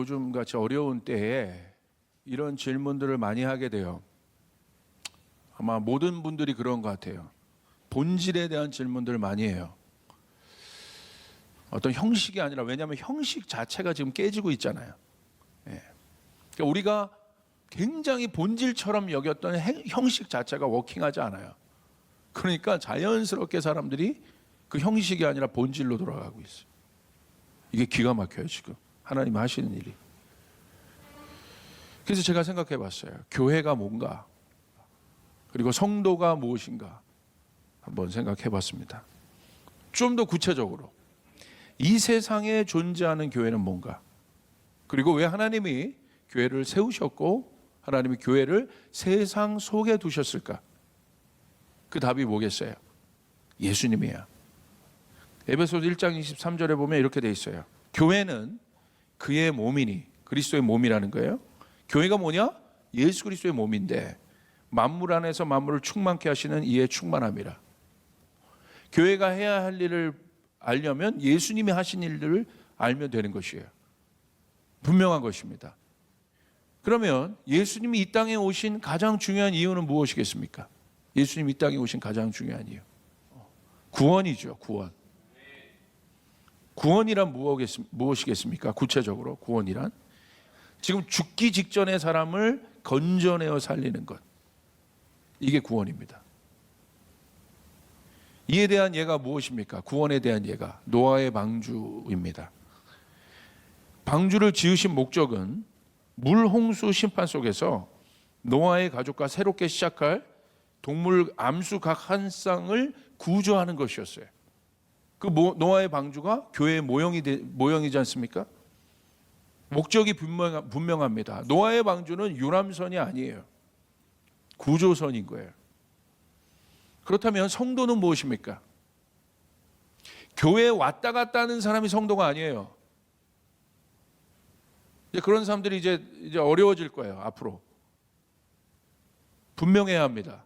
요즘 같이 어려운 때에 이런 질문들을 많이 하게 돼요. 아마 모든 분들이 그런 것 같아요. 본질에 대한 질문들을 많이 해요. 어떤 형식이 아니라, 왜냐하면 형식 자체가 지금 깨지고 있잖아요. 예. 그러니까 우리가 굉장히 본질처럼 여겼던 형식 자체가 워킹하지 않아요. 그러니까 자연스럽게 사람들이 그 형식이 아니라 본질로 돌아가고 있어요. 이게 기가 막혀요, 지금. 하나님 하시는 일이. 그래서 제가 생각해 봤어요. 교회가 뭔가, 그리고 성도가 무엇인가 한번 생각해 봤습니다. 좀 더 구체적으로 이 세상에 존재하는 교회는 뭔가, 그리고 왜 하나님이 교회를 세우셨고 하나님이 교회를 세상 속에 두셨을까? 그 답이 뭐겠어요? 예수님이야. 에베소서 1장 23절에 보면 이렇게 돼 있어요. 교회는 그의 몸이니, 그리스도의 몸이라는 거예요. 교회가 뭐냐? 예수 그리스도의 몸인데 만물 안에서 만물을 충만케 하시는 이의 충만함이라. 교회가 해야 할 일을 알려면 예수님이 하신 일들을 알면 되는 것이에요. 분명한 것입니다. 그러면 예수님이 이 땅에 오신 가장 중요한 이유는 무엇이겠습니까? 예수님이 이 땅에 오신 가장 중요한 이유, 구원이죠. 구원. 구원이란 무엇이겠습니까? 구체적으로 구원이란 지금 죽기 직전의 사람을 건져내어 살리는 것, 이게 구원입니다. 이에 대한 예가 무엇입니까? 구원에 대한 예가 노아의 방주입니다. 방주를 지으신 목적은 물홍수 심판 속에서 노아의 가족과 새롭게 시작할 동물 암수 각 한 쌍을 구조하는 것이었어요. 그 노아의 방주가 교회의 모형이지 않습니까? 목적이 분명합니다. 노아의 방주는 유람선이 아니에요. 구조선인 거예요. 그렇다면 성도는 무엇입니까? 교회에 왔다 갔다 하는 사람이 성도가 아니에요. 이제 그런 사람들이 이제 어려워질 거예요. 앞으로 분명해야 합니다.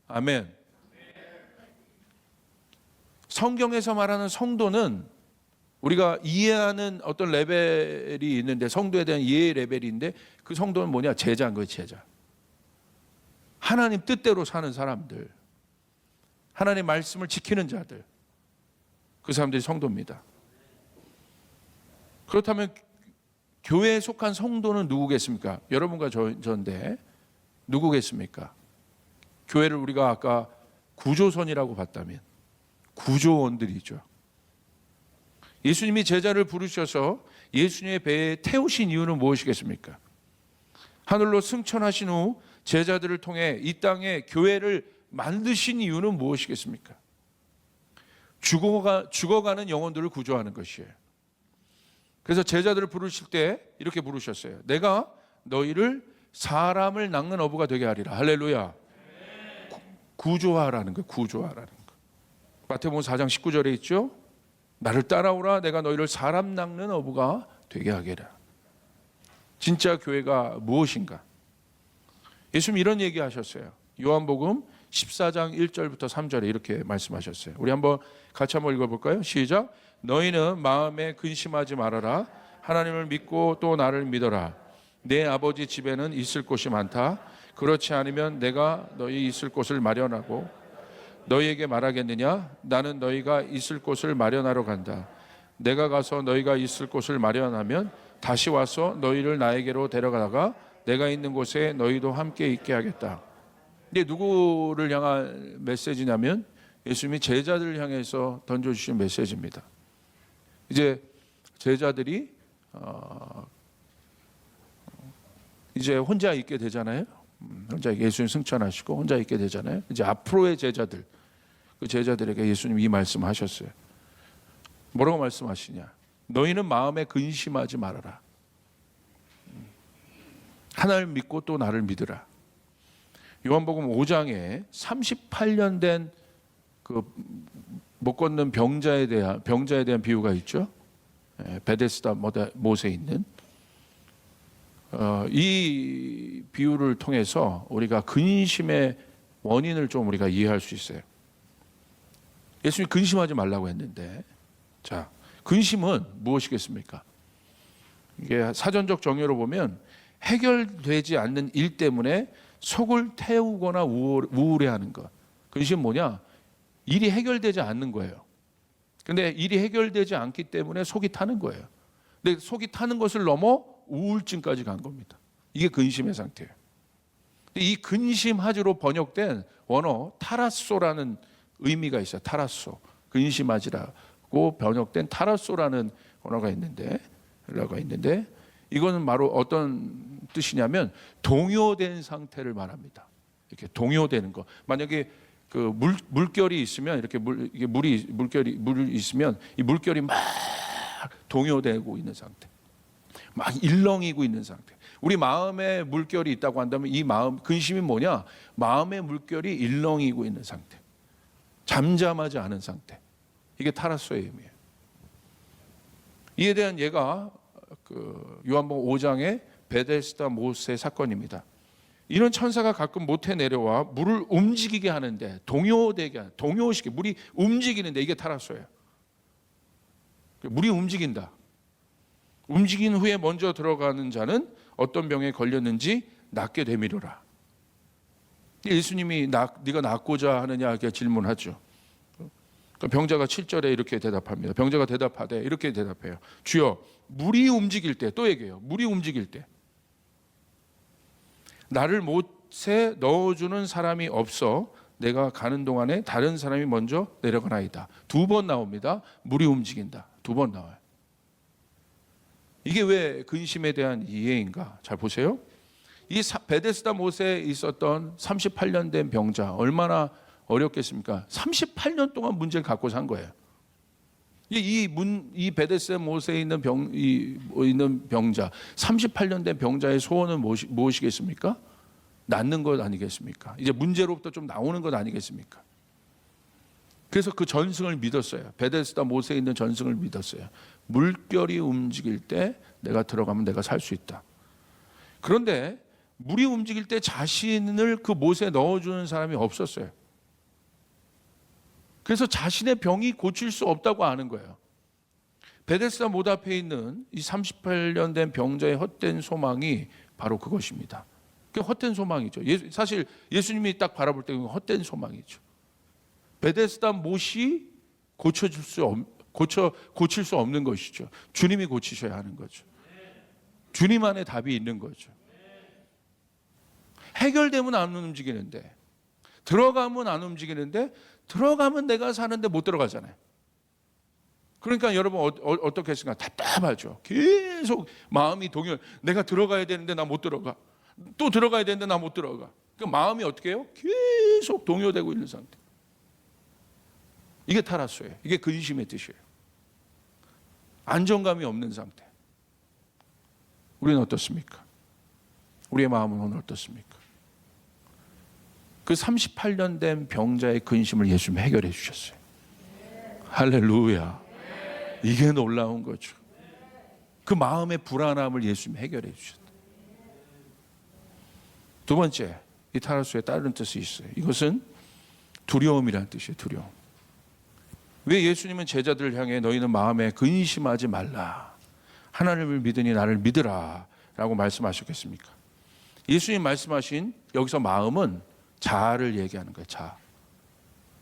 아멘. 성경에서 말하는 성도는 우리가 이해하는 어떤 레벨이 있는데, 성도에 대한 이해 레벨인데, 그 성도는 뭐냐? 제자인 거예요. 제자. 하나님 뜻대로 사는 사람들, 하나님의 말씀을 지키는 자들, 그 사람들이 성도입니다. 그렇다면 교회에 속한 성도는 누구겠습니까? 여러분과 저인데 누구겠습니까? 교회를 우리가 아까 구조선이라고 봤다면 구조원들이죠. 예수님이 제자를 부르셔서 예수님의 배에 태우신 이유는 무엇이겠습니까? 하늘로 승천하신 후 제자들을 통해 이 땅에 교회를 만드신 이유는 무엇이겠습니까? 죽어가는 영혼들을 구조하는 것이에요. 그래서 제자들을 부르실 때 이렇게 부르셨어요. 내가 너희를 사람을 낚는 어부가 되게 하리라. 할렐루야. 구조하라는 거예요. 구조하라는 거. 마태복음 4장 19절에 있죠. 나를 따라오라. 내가 너희를 사람 낚는 어부가 되게 하겠라. 진짜 교회가 무엇인가? 예수님 이런 얘기 하셨어요. 요한복음 14장 1절부터 3절에 이렇게 말씀하셨어요. 우리 같이 한번 읽어볼까요? 시작. 너희는 마음에 근심하지 말아라. 하나님을 믿고 또 나를 믿어라. 내 아버지 집에는 있을 곳이 많다. 그렇지 않으면 내가 너희 있을 곳을 마련하고 너희에게 말하겠느냐? 나는 너희가 있을 곳을 마련하러 간다. 내가 가서 너희가 있을 곳을 마련하면 다시 와서 너희를 나에게로 데려가다가 내가 있는 곳에 너희도 함께 있게 하겠다. 이게 누구를 향한 메시지냐면 예수님이 제자들을 향해서 던져주신 메시지입니다. 이제 제자들이 이제 혼자 있게 되잖아요. 혼자 예수님 승천하시고 혼자 있게 되잖아요. 이제 앞으로의 제자들, 그 제자들에게 예수님 이 말씀하셨어요. 뭐라고 말씀하시냐? 너희는 마음에 근심하지 말아라. 하나님을 믿고 또 나를 믿으라. 요한복음 5장에 38년 된 그 못 걷는 병자에 대한 비유가 있죠. 베데스다 못에 있는 이 비유를 통해서 우리가 근심의 원인을 좀 우리가 이해할 수 있어요. 예수님이 근심하지 말라고 했는데, 자, 근심은 무엇이겠습니까? 이게 사전적 정의로 보면 해결되지 않는 일 때문에 속을 태우거나 우울해하는 것. 근심은 뭐냐? 일이 해결되지 않는 거예요. 근데 일이 해결되지 않기 때문에 속이 타는 거예요. 근데 속이 타는 것을 넘어 우울증까지 간 겁니다. 이게 근심의 상태예요. 이 근심하지로 번역된 원어 타라소라는 의미가 있어요. 타라소. 근심하지라고 번역된 타라소라는 언어가 있는데, 이거는 바로 어떤 뜻이냐면 동요된 상태를 말합니다. 이렇게 동요되는 거. 만약에 그 물결이 있으면 이렇게 물이 있으면 이 물결이 막 동요되고 있는 상태, 막 일렁이고 있는 상태. 우리 마음에 물결이 있다고 한다면 이 마음 근심이 뭐냐? 마음의 물결이 일렁이고 있는 상태, 잠잠하지 않은 상태. 이게 타라소의 의미예요. 이에 대한 예가 그 요한복음 5장의 베데스다 모세 사건입니다. 이런 천사가 가끔 못해 내려와 물을 움직이게 하는데, 동요시켜 물이 움직이는데, 이게 타라소예요. 물이 움직인다. 움직인 후에 먼저 들어가는 자는 어떤 병에 걸렸는지 낫게 되미로라. 예수님이 네가 낫고자 하느냐 이렇게 질문하죠. 병자가 7절에 이렇게 대답합니다. 병자가 대답하되 이렇게 대답해요. 주여, 물이 움직일 때, 또 얘기해요. 물이 움직일 때 나를 못에 넣어주는 사람이 없어 내가 가는 동안에 다른 사람이 먼저 내려가나이다. 2번 나옵니다. 물이 움직인다. 2번 나와요. 이게 왜 근심에 대한 이해인가? 잘 보세요. 이 베데스다 모세에 있었던 38년 된 병자, 얼마나 어렵겠습니까? 38년 동안 문제를 갖고 산 거예요. 이 베데스다 모세에 있는 병자, 38년 된 병자의 소원은 무엇이겠습니까? 낫는 것 아니겠습니까? 이제 문제로부터 좀 나오는 것 아니겠습니까? 그래서 그 전승을 믿었어요. 베데스다 모세에 있는 전승을 믿었어요. 물결이 움직일 때 내가 들어가면 내가 살 수 있다. 그런데 물이 움직일 때 자신을 그 못에 넣어주는 사람이 없었어요. 그래서 자신의 병이 고칠 수 없다고 아는 거예요. 베데스다 못 앞에 있는 이 38년 된 병자의 헛된 소망이 바로 그것입니다. 그게 헛된 소망이죠. 사실 예수님이 딱 바라볼 때 헛된 소망이죠. 베데스다 못이 고칠 수 없는 것이죠. 주님이 고치셔야 하는 거죠. 주님 안에 답이 있는 거죠. 해결되면 안 움직이는데, 들어가면 안 움직이는데, 들어가면 내가 사는데 못 들어가잖아요. 그러니까 여러분 어떻게 했습니까? 답답하죠. 계속 마음이 내가 들어가야 되는데 나 못 들어가. 또 들어가야 되는데 나 못 들어가. 그러니까 마음이 어떻게 해요? 계속 동요되고 있는 상태. 이게 타라소예요. 이게 근심의 뜻이에요. 안정감이 없는 상태. 우리는 어떻습니까? 우리의 마음은 오늘 어떻습니까? 그 38년 된 병자의 근심을 예수님이 해결해 주셨어요. 할렐루야. 이게 놀라운 거죠. 그 마음의 불안함을 예수님이 해결해 주셨다. 2번째, 이 타라소에 다른 뜻이 있어요. 이것은 두려움이라는 뜻이에요. 두려움. 왜 예수님은 제자들을 향해 너희는 마음에 근심하지 말라, 하나님을 믿으니 나를 믿으라 라고 말씀하셨겠습니까? 예수님 말씀하신 여기서 마음은 자아를 얘기하는 거예요. 자아.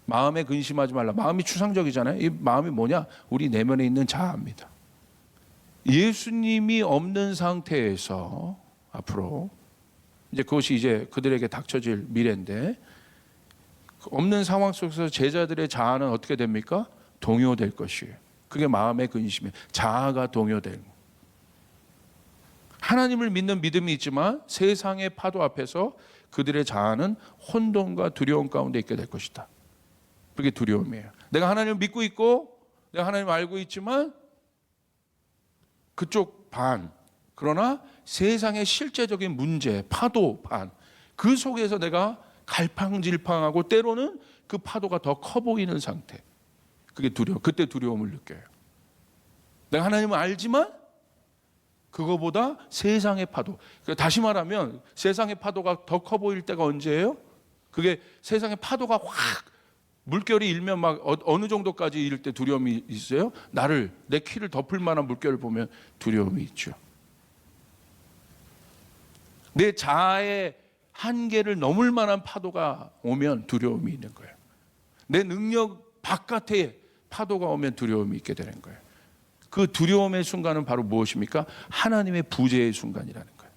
마음에 근심하지 말라. 마음이 추상적이잖아요. 이 마음이 뭐냐? 우리 내면에 있는 자아입니다. 예수님이 없는 상태에서 앞으로 이제 그것이 이제 그들에게 닥쳐질 미래인데, 없는 상황 속에서 제자들의 자아는 어떻게 됩니까? 동요될 것이에요. 그게 마음의 근심이에요. 자아가 동요되는. 하나님을 믿는 믿음이 있지만 세상의 파도 앞에서 그들의 자아는 혼돈과 두려움 가운데 있게 될 것이다. 그게 두려움이에요. 내가 하나님을 믿고 있고 내가 하나님을 알고 있지만 그쪽 반, 그러나 세상의 실제적인 문제, 파도 반, 그 속에서 내가 갈팡질팡하고 때로는 그 파도가 더 커 보이는 상태. 그게 두려움. 그때 두려움을 느껴요. 내가 하나님을 알지만 그거보다 세상의 파도. 다시 말하면 세상의 파도가 더 커 보일 때가 언제예요? 그게 세상의 파도가 확 물결이 일면 막 어느 정도까지 일 때 두려움이 있어요? 내 키를 덮을 만한 물결을 보면 두려움이 있죠. 내 자아의 한계를 넘을 만한 파도가 오면 두려움이 있는 거예요. 내 능력 바깥에 파도가 오면 두려움이 있게 되는 거예요. 그 두려움의 순간은 바로 무엇입니까? 하나님의 부재의 순간이라는 거예요.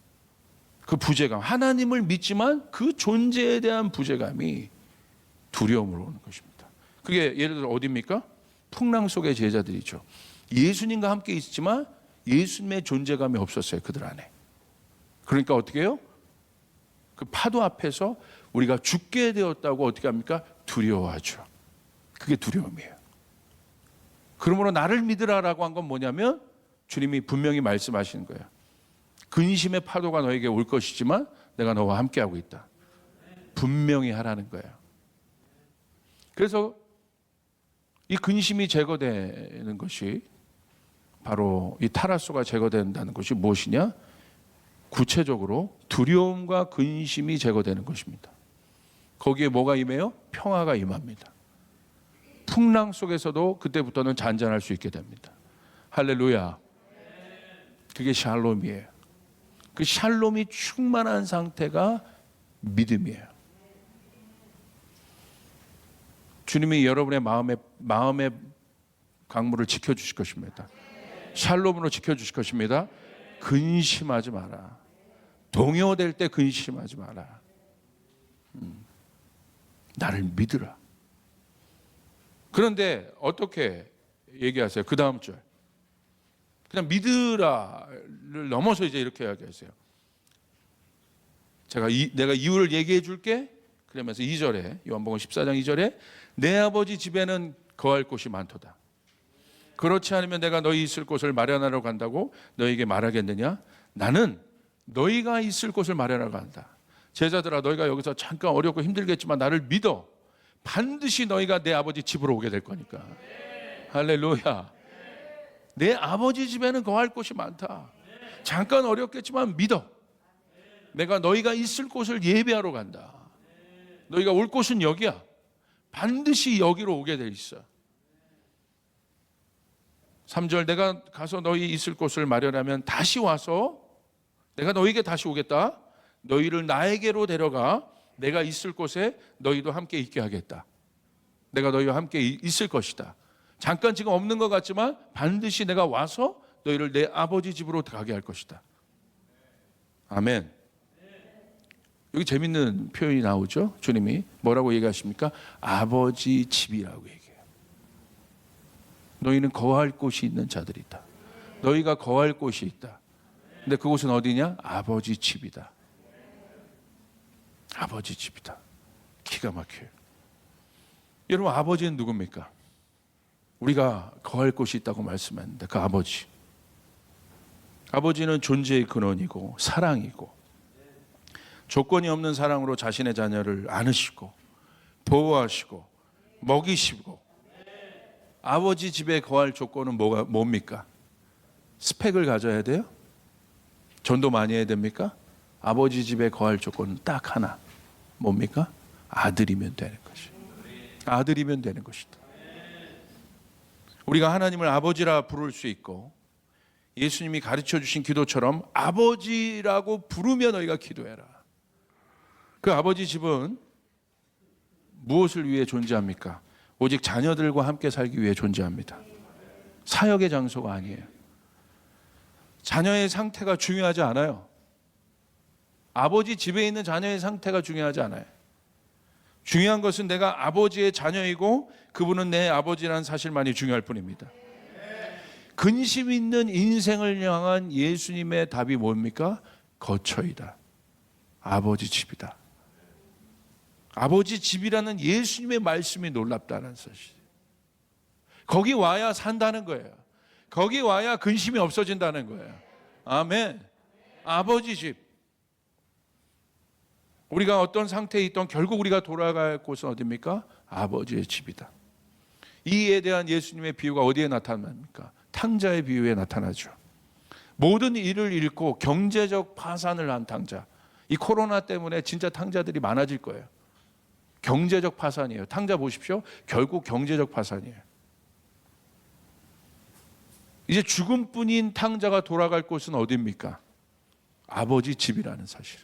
그 부재감, 하나님을 믿지만 그 존재에 대한 부재감이 두려움으로 오는 것입니다. 그게 예를 들어 어디입니까? 풍랑 속의 제자들이죠. 예수님과 함께 있지만 예수님의 존재감이 없었어요, 그들 안에. 그러니까 어떻게 해요? 그 파도 앞에서 우리가 죽게 되었다고 어떻게 합니까? 두려워하죠. 그게 두려움이에요. 그러므로 나를 믿으라라고 한 건 뭐냐면 주님이 분명히 말씀하시는 거예요. 근심의 파도가 너에게 올 것이지만 내가 너와 함께하고 있다. 분명히 하라는 거예요. 그래서 이 근심이 제거되는 것이 바로 이 타라소가 제거된다는 것이 무엇이냐? 구체적으로 두려움과 근심이 제거되는 것입니다. 거기에 뭐가 임해요? 평화가 임합니다. 풍랑 속에서도 그때부터는 잔잔할 수 있게 됩니다. 할렐루야. 그게 샬롬이에요. 그 샬롬이 충만한 상태가 믿음이에요. 주님이 여러분의 마음의 강물을 지켜주실 것입니다. 샬롬으로 지켜주실 것입니다. 근심하지 마라. 동요될 때 근심하지 마라. 나를 믿으라. 그런데 어떻게 얘기하세요? 그 다음 절. 그냥 믿으라를 넘어서 이제 이렇게 이야기하세요. 내가 이유를 얘기해 줄게. 그러면서 2절에 요한복음 14장 2절에 내 아버지 집에는 거할 곳이 많도다. 그렇지 않으면 내가 너희 있을 곳을 마련하러 간다고 너희에게 말하겠느냐? 나는 너희가 있을 곳을 마련하러 간다. 제자들아, 너희가 여기서 잠깐 어렵고 힘들겠지만 나를 믿어. 반드시 너희가 내 아버지 집으로 오게 될 거니까. 할렐루야. 내 아버지 집에는 거할 곳이 많다. 잠깐 어렵겠지만 믿어. 내가 너희가 있을 곳을 예배하러 간다. 너희가 올 곳은 여기야. 반드시 여기로 오게 돼 있어. 3절 내가 가서 너희 있을 곳을 마련하면 다시 와서 내가 너희에게 다시 오겠다. 너희를 나에게로 데려가 내가 있을 곳에 너희도 함께 있게 하겠다. 내가 너희와 함께 있을 것이다. 잠깐 지금 없는 것 같지만 반드시 내가 와서 너희를 내 아버지 집으로 가게 할 것이다. 아멘. 여기 재밌는 표현이 나오죠. 주님이 뭐라고 얘기하십니까? 아버지 집이라고 얘기해요. 너희는 거할 곳이 있는 자들이다. 너희가 거할 곳이 있다. 근데 그곳은 어디냐? 아버지 집이다. 아버지 집이다. 기가 막혀요. 여러분, 아버지는 누굽니까? 우리가 거할 곳이 있다고 말씀했는데 그 아버지. 아버지는 존재의 근원이고 사랑이고 조건이 없는 사랑으로 자신의 자녀를 안으시고 보호하시고 먹이시고. 아버지 집에 거할 조건은 뭡니까? 스펙을 가져야 돼요? 전도 많이 해야 됩니까? 아버지 집에 거할 조건은 딱 하나. 뭡니까? 아들이면 되는 것이. 아들이면 되는 것이다. 우리가 하나님을 아버지라 부를 수 있고 예수님이 가르쳐 주신 기도처럼 아버지라고 부르며 너희가 기도해라. 그 아버지 집은 무엇을 위해 존재합니까? 오직 자녀들과 함께 살기 위해 존재합니다. 사역의 장소가 아니에요. 자녀의 상태가 중요하지 않아요. 아버지 집에 있는 자녀의 상태가 중요하지 않아요. 중요한 것은 내가 아버지의 자녀이고 그분은 내 아버지라는 사실만이 중요할 뿐입니다. 근심 있는 인생을 향한 예수님의 답이 뭡니까? 거처이다. 아버지 집이다. 아버지 집이라는 예수님의 말씀이 놀랍다는 사실. 거기 와야 산다는 거예요. 거기 와야 근심이 없어진다는 거예요. 아멘. 아버지 집. 우리가 어떤 상태에 있던 결국 우리가 돌아갈 곳은 어디입니까? 아버지의 집이다. 이에 대한 예수님의 비유가 어디에 나타납니까? 탕자의 비유에 나타나죠. 모든 일을 잃고 경제적 파산을 한 탕자. 이 코로나 때문에 진짜 탕자들이 많아질 거예요. 경제적 파산이에요. 탕자 보십시오. 결국 경제적 파산이에요. 이제 죽음뿐인 탕자가 돌아갈 곳은 어디입니까? 아버지 집이라는 사실.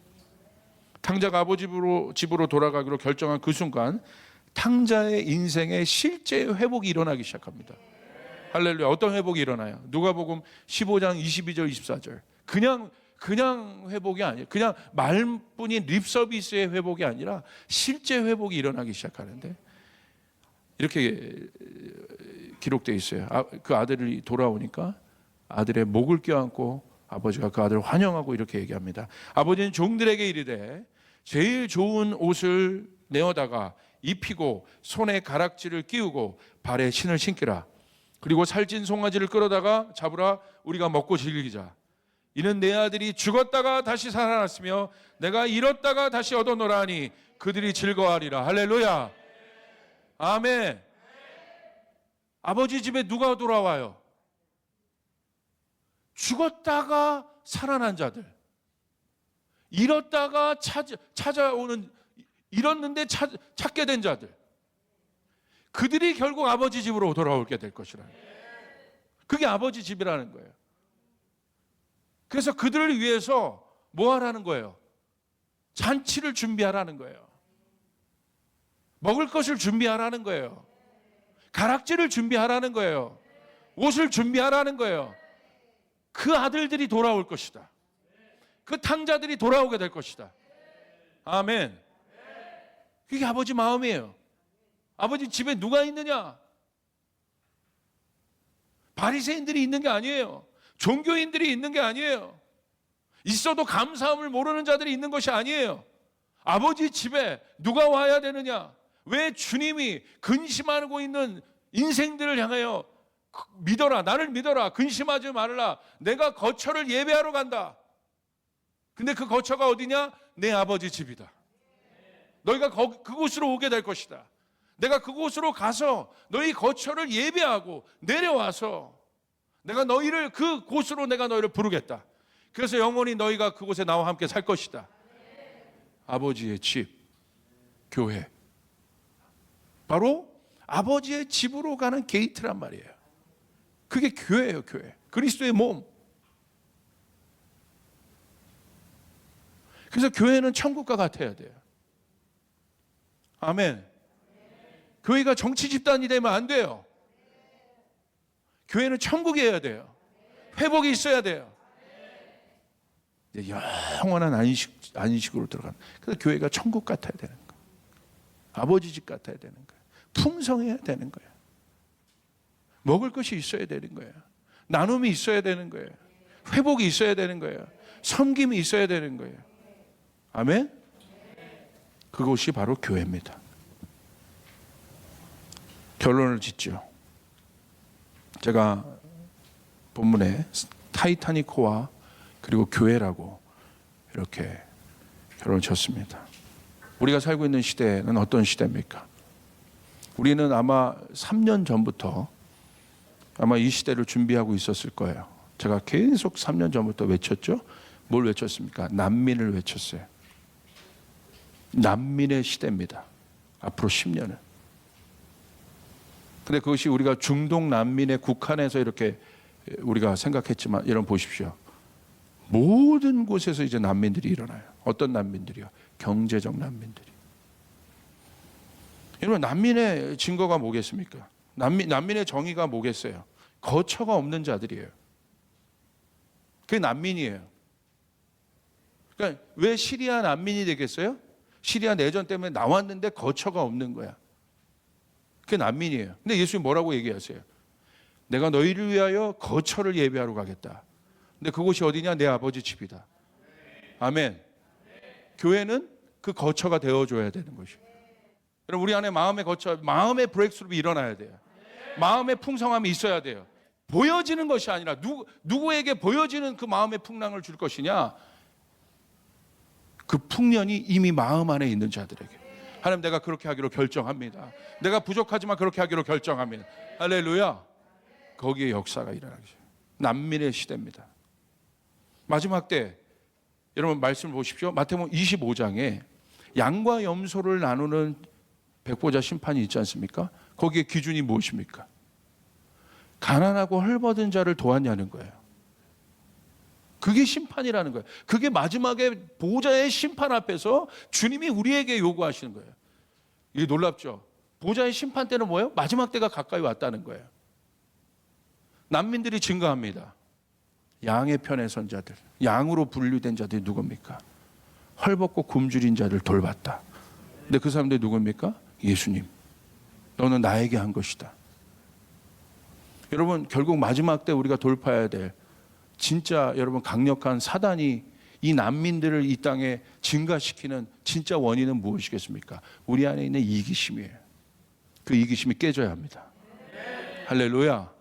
탕자가 아버지 집으로 돌아가기로 결정한 그 순간 탕자의 인생에 실제 회복이 일어나기 시작합니다. 할렐루야. 어떤 회복이 일어나요? 누가복음 15장 22절 24절. 그냥 회복이 아니에요. 그냥 말뿐인 립 서비스의 회복이 아니라 실제 회복이 일어나기 시작하는데 이렇게 기록되어 있어요. 그 아들이 돌아오니까 아들의 목을 껴안고 아버지가 그 아들을 환영하고 이렇게 얘기합니다. 아버지는 종들에게 이르되 제일 좋은 옷을 내어다가 입히고 손에 가락지를 끼우고 발에 신을 신기라. 그리고 살찐 송아지를 끌어다가 잡으라. 우리가 먹고 즐기자. 이는 내 아들이 죽었다가 다시 살아났으며 내가 잃었다가 다시 얻어노라 하니 그들이 즐거워하리라. 할렐루야. 아멘. 아버지 집에 누가 돌아와요? 죽었다가 살아난 자들, 잃었다가 찾아오는, 잃었는데 찾게 된 자들, 그들이 결국 아버지 집으로 돌아오게 될 것이라. 그게 아버지 집이라는 거예요. 그래서 그들을 위해서 뭐 하라는 거예요? 잔치를 준비하라는 거예요. 먹을 것을 준비하라는 거예요. 가락지를 준비하라는 거예요. 옷을 준비하라는 거예요. 그 아들들이 돌아올 것이다. 그 탕자들이 돌아오게 될 것이다. 아멘. 그게 아버지 마음이에요. 아버지 집에 누가 있느냐? 바리새인들이 있는 게 아니에요. 종교인들이 있는 게 아니에요. 있어도 감사함을 모르는 자들이 있는 것이 아니에요. 아버지 집에 누가 와야 되느냐? 왜 주님이 근심하고 있는 인생들을 향하여 믿어라, 나를 믿어라, 근심하지 말라, 내가 거처를 예배하러 간다. 근데 그 거처가 어디냐? 내 아버지 집이다. 너희가 그곳으로 오게 될 것이다. 내가 그곳으로 가서 너희 거처를 예배하고 내려와서 내가 너희를 그곳으로 내가 너희를 부르겠다. 그래서 영원히 너희가 그곳에 나와 함께 살 것이다. 아버지의 집, 교회. 바로 아버지의 집으로 가는 게이트란 말이에요. 그게 교회예요, 교회. 그리스도의 몸. 그래서 교회는 천국과 같아야 돼요. 아멘. 교회가 정치 집단이 되면 안 돼요. 교회는 천국이어야 돼요. 회복이 있어야 돼요. 영원한 안식으로 들어가는. 그래서 교회가 천국 같아야 되는 거예요. 아버지 집 같아야 되는 거예요. 풍성해야 되는 거예요. 먹을 것이 있어야 되는 거예요. 나눔이 있어야 되는 거예요. 회복이 있어야 되는 거예요. 섬김이 있어야 되는 거예요. 아멘? 그것이 바로 교회입니다. 결론을 짓죠. 제가 본문에 타이타닉호와 그리고 교회라고 이렇게 결론을 졌습니다. 우리가 살고 있는 시대는 어떤 시대입니까? 우리는 아마 3년 전부터 아마 이 시대를 준비하고 있었을 거예요. 제가 계속 3년 전부터 외쳤죠. 뭘 외쳤습니까? 난민을 외쳤어요. 난민의 시대입니다. 앞으로 10년은. 근데 그것이 우리가 중동 난민에 국한해서 이렇게 우리가 생각했지만 여러분 보십시오. 모든 곳에서 이제 난민들이 일어나요. 어떤 난민들이요? 경제적 난민들이. 여러분 난민의 증거가 뭐겠습니까? 난민의 정의가 뭐겠어요? 거처가 없는 자들이에요. 그게 난민이에요. 그러니까 왜 시리아 난민이 되겠어요? 시리아 내전 때문에 나왔는데 거처가 없는 거야. 그게 난민이에요. 근데 예수님 뭐라고 얘기하세요? 내가 너희를 위하여 거처를 예비하러 가겠다. 근데 그곳이 어디냐? 내 아버지 집이다. 아멘. 교회는 그 거처가 되어줘야 되는 것이에요. 여러분 우리 안에 마음의 거처, 마음의 브레이크스루가 일어나야 돼요. 마음의 풍성함이 있어야 돼요. 보여지는 것이 아니라 누구에게 보여지는 그 마음의 풍랑을 줄 것이냐? 그 풍년이 이미 마음 안에 있는 자들에게. 하나님 내가 그렇게 하기로 결정합니다. 내가 부족하지만 그렇게 하기로 결정합니다. 할렐루야. 거기에 역사가 일어나기 시작해요. 난민의 시대입니다. 마지막 때 여러분 말씀을 보십시오. 마태복음 25장에 양과 염소를 나누는 백보자 심판이 있지 않습니까? 거기에 기준이 무엇입니까? 가난하고 헐벗은 자를 도왔냐는 거예요. 그게 심판이라는 거예요. 그게 마지막에 보좌의 심판 앞에서 주님이 우리에게 요구하시는 거예요. 이게 놀랍죠? 보좌의 심판 때는 뭐예요? 마지막 때가 가까이 왔다는 거예요. 난민들이 증가합니다. 양의 편에 선 자들, 양으로 분류된 자들이 누굽니까? 헐벗고 굶주린 자를 돌봤다. 근데 그 사람들이 누굽니까? 예수님, 너는 나에게 한 것이다. 여러분, 결국 마지막 때 우리가 돌파해야 될 진짜 여러분 강력한 사단이 이 난민들을 이 땅에 증가시키는 진짜 원인은 무엇이겠습니까? 우리 안에 있는 이기심이에요. 그 이기심이 깨져야 합니다. 할렐루야.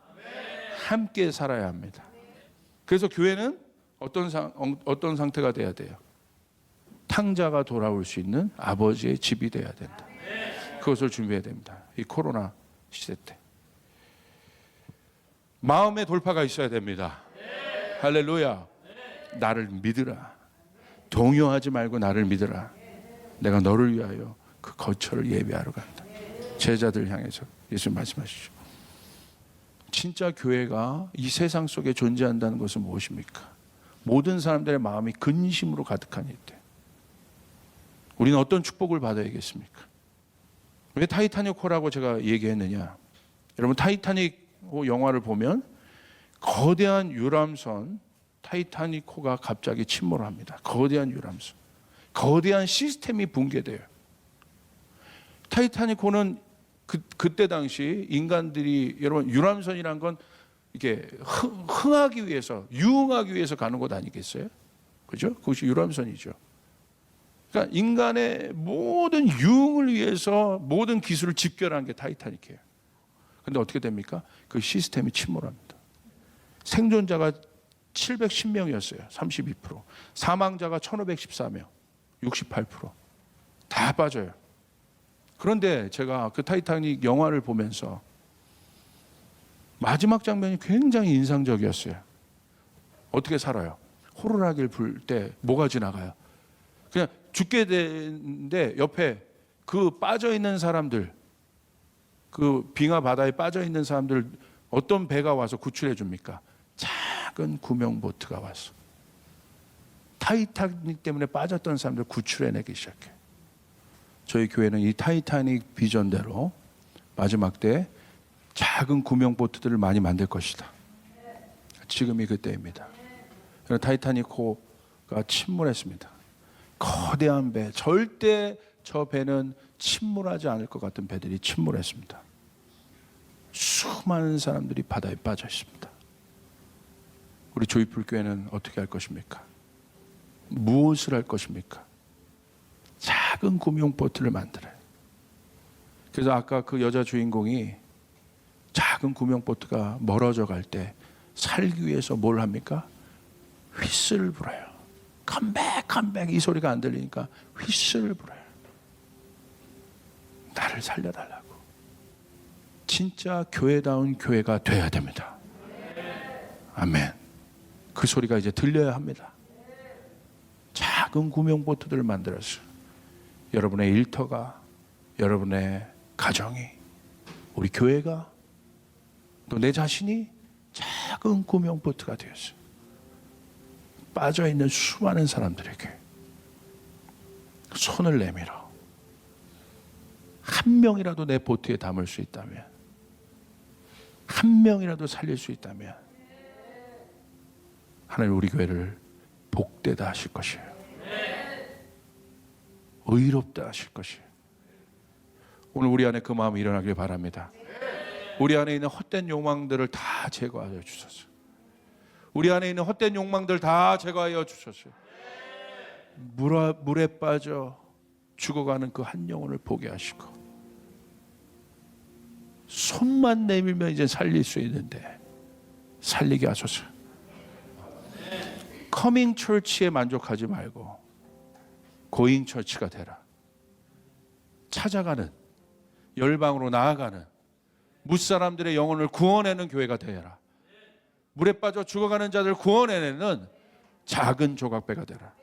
함께 살아야 합니다. 그래서 교회는 어떤 상태가 돼야 돼요? 탕자가 돌아올 수 있는 아버지의 집이 돼야 된다. 그것을 준비해야 됩니다. 이 코로나 시대 때. 마음의 돌파가 있어야 됩니다. 할렐루야. 나를 믿으라. 동요하지 말고 나를 믿으라. 내가 너를 위하여 그 거처를 예비하러 간다. 제자들 향해서 예수님 말씀하시죠. 진짜 교회가 이 세상 속에 존재한다는 것은 무엇입니까? 모든 사람들의 마음이 근심으로 가득한 이때 우리는 어떤 축복을 받아야겠습니까? 왜 타이타닉호라고 제가 얘기했느냐? 여러분, 타이타닉호 영화를 보면 거대한 유람선 타이타닉호가 갑자기 침몰을 합니다. 거대한 유람선, 거대한 시스템이 붕괴돼요. 타이타닉호는 그때 당시 인간들이, 여러분, 유람선이란 건 이게 흥하기 위해서, 유흥하기 위해서 가는 곳 아니겠어요? 그죠? 그것이 유람선이죠. 그러니까 인간의 모든 유흥을 위해서 모든 기술을 집결한 게 타이타닉이에요. 그런데 어떻게 됩니까? 그 시스템이 침몰합니다. 생존자가 710명이었어요. 32%. 사망자가 1514명. 68%. 다 빠져요. 그런데 제가 그 타이타닉 영화를 보면서 마지막 장면이 굉장히 인상적이었어요. 어떻게 살아요? 호루라기를 불 때 뭐가 지나가요? 그냥 죽게 되는데 옆에 그 빠져있는 사람들, 그 빙하 바다에 빠져있는 사람들 어떤 배가 와서 구출해 줍니까? 작은 구명보트가 와서 타이타닉 때문에 빠졌던 사람들 구출해내기 시작해요. 저희 교회는 이 타이타닉 비전대로 마지막 때 작은 구명보트들을 많이 만들 것이다. 지금이 그때입니다. 타이타닉호가 침몰했습니다. 거대한 배, 절대 저 배는 침몰하지 않을 것 같은 배들이 침몰했습니다. 수많은 사람들이 바다에 빠져 있습니다. 우리 조이풀 교회는 어떻게 할 것입니까? 무엇을 할 것입니까? 작은 구명보트를 만들어요. 그래서 아까 그 여자 주인공이 작은 구명보트가 멀어져 갈 때 살기 위해서 뭘 합니까? 휘슬을 불어요. 컴백 컴백 이 소리가 안 들리니까 휘슬을 불어요. 나를 살려달라고. 진짜 교회다운 교회가 돼야 됩니다. 아멘. 그 소리가 이제 들려야 합니다. 작은 구명보트들을 만들어서 여러분의 일터가, 여러분의 가정이, 우리 교회가, 또 내 자신이 작은 구명보트가 되었어요. 빠져있는 수많은 사람들에게 손을 내밀어 한 명이라도 내 보트에 담을 수 있다면, 한 명이라도 살릴 수 있다면 하나님 우리 교회를 복되다 하실 것이에요. 의롭다 하실 것이에요. 오늘 우리 안에 그 마음이 일어나길 바랍니다. 우리 안에 있는 헛된 욕망들을 다 제거하여 주소서. 우리 안에 있는 헛된 욕망들 다 제거하여 주소서. 물에 빠져 죽어가는 그 한 영혼을 보게 하시고, 손만 내밀면 이제 살릴 수 있는데 살리게 하소서. 커밍 처치에 만족하지 말고 고잉 처치가 되라. 찾아가는, 열방으로 나아가는, 무사람들의 영혼을 구원하는 교회가 되어라. 물에 빠져 죽어가는 자들 구원해내는 작은 조각배가 되라.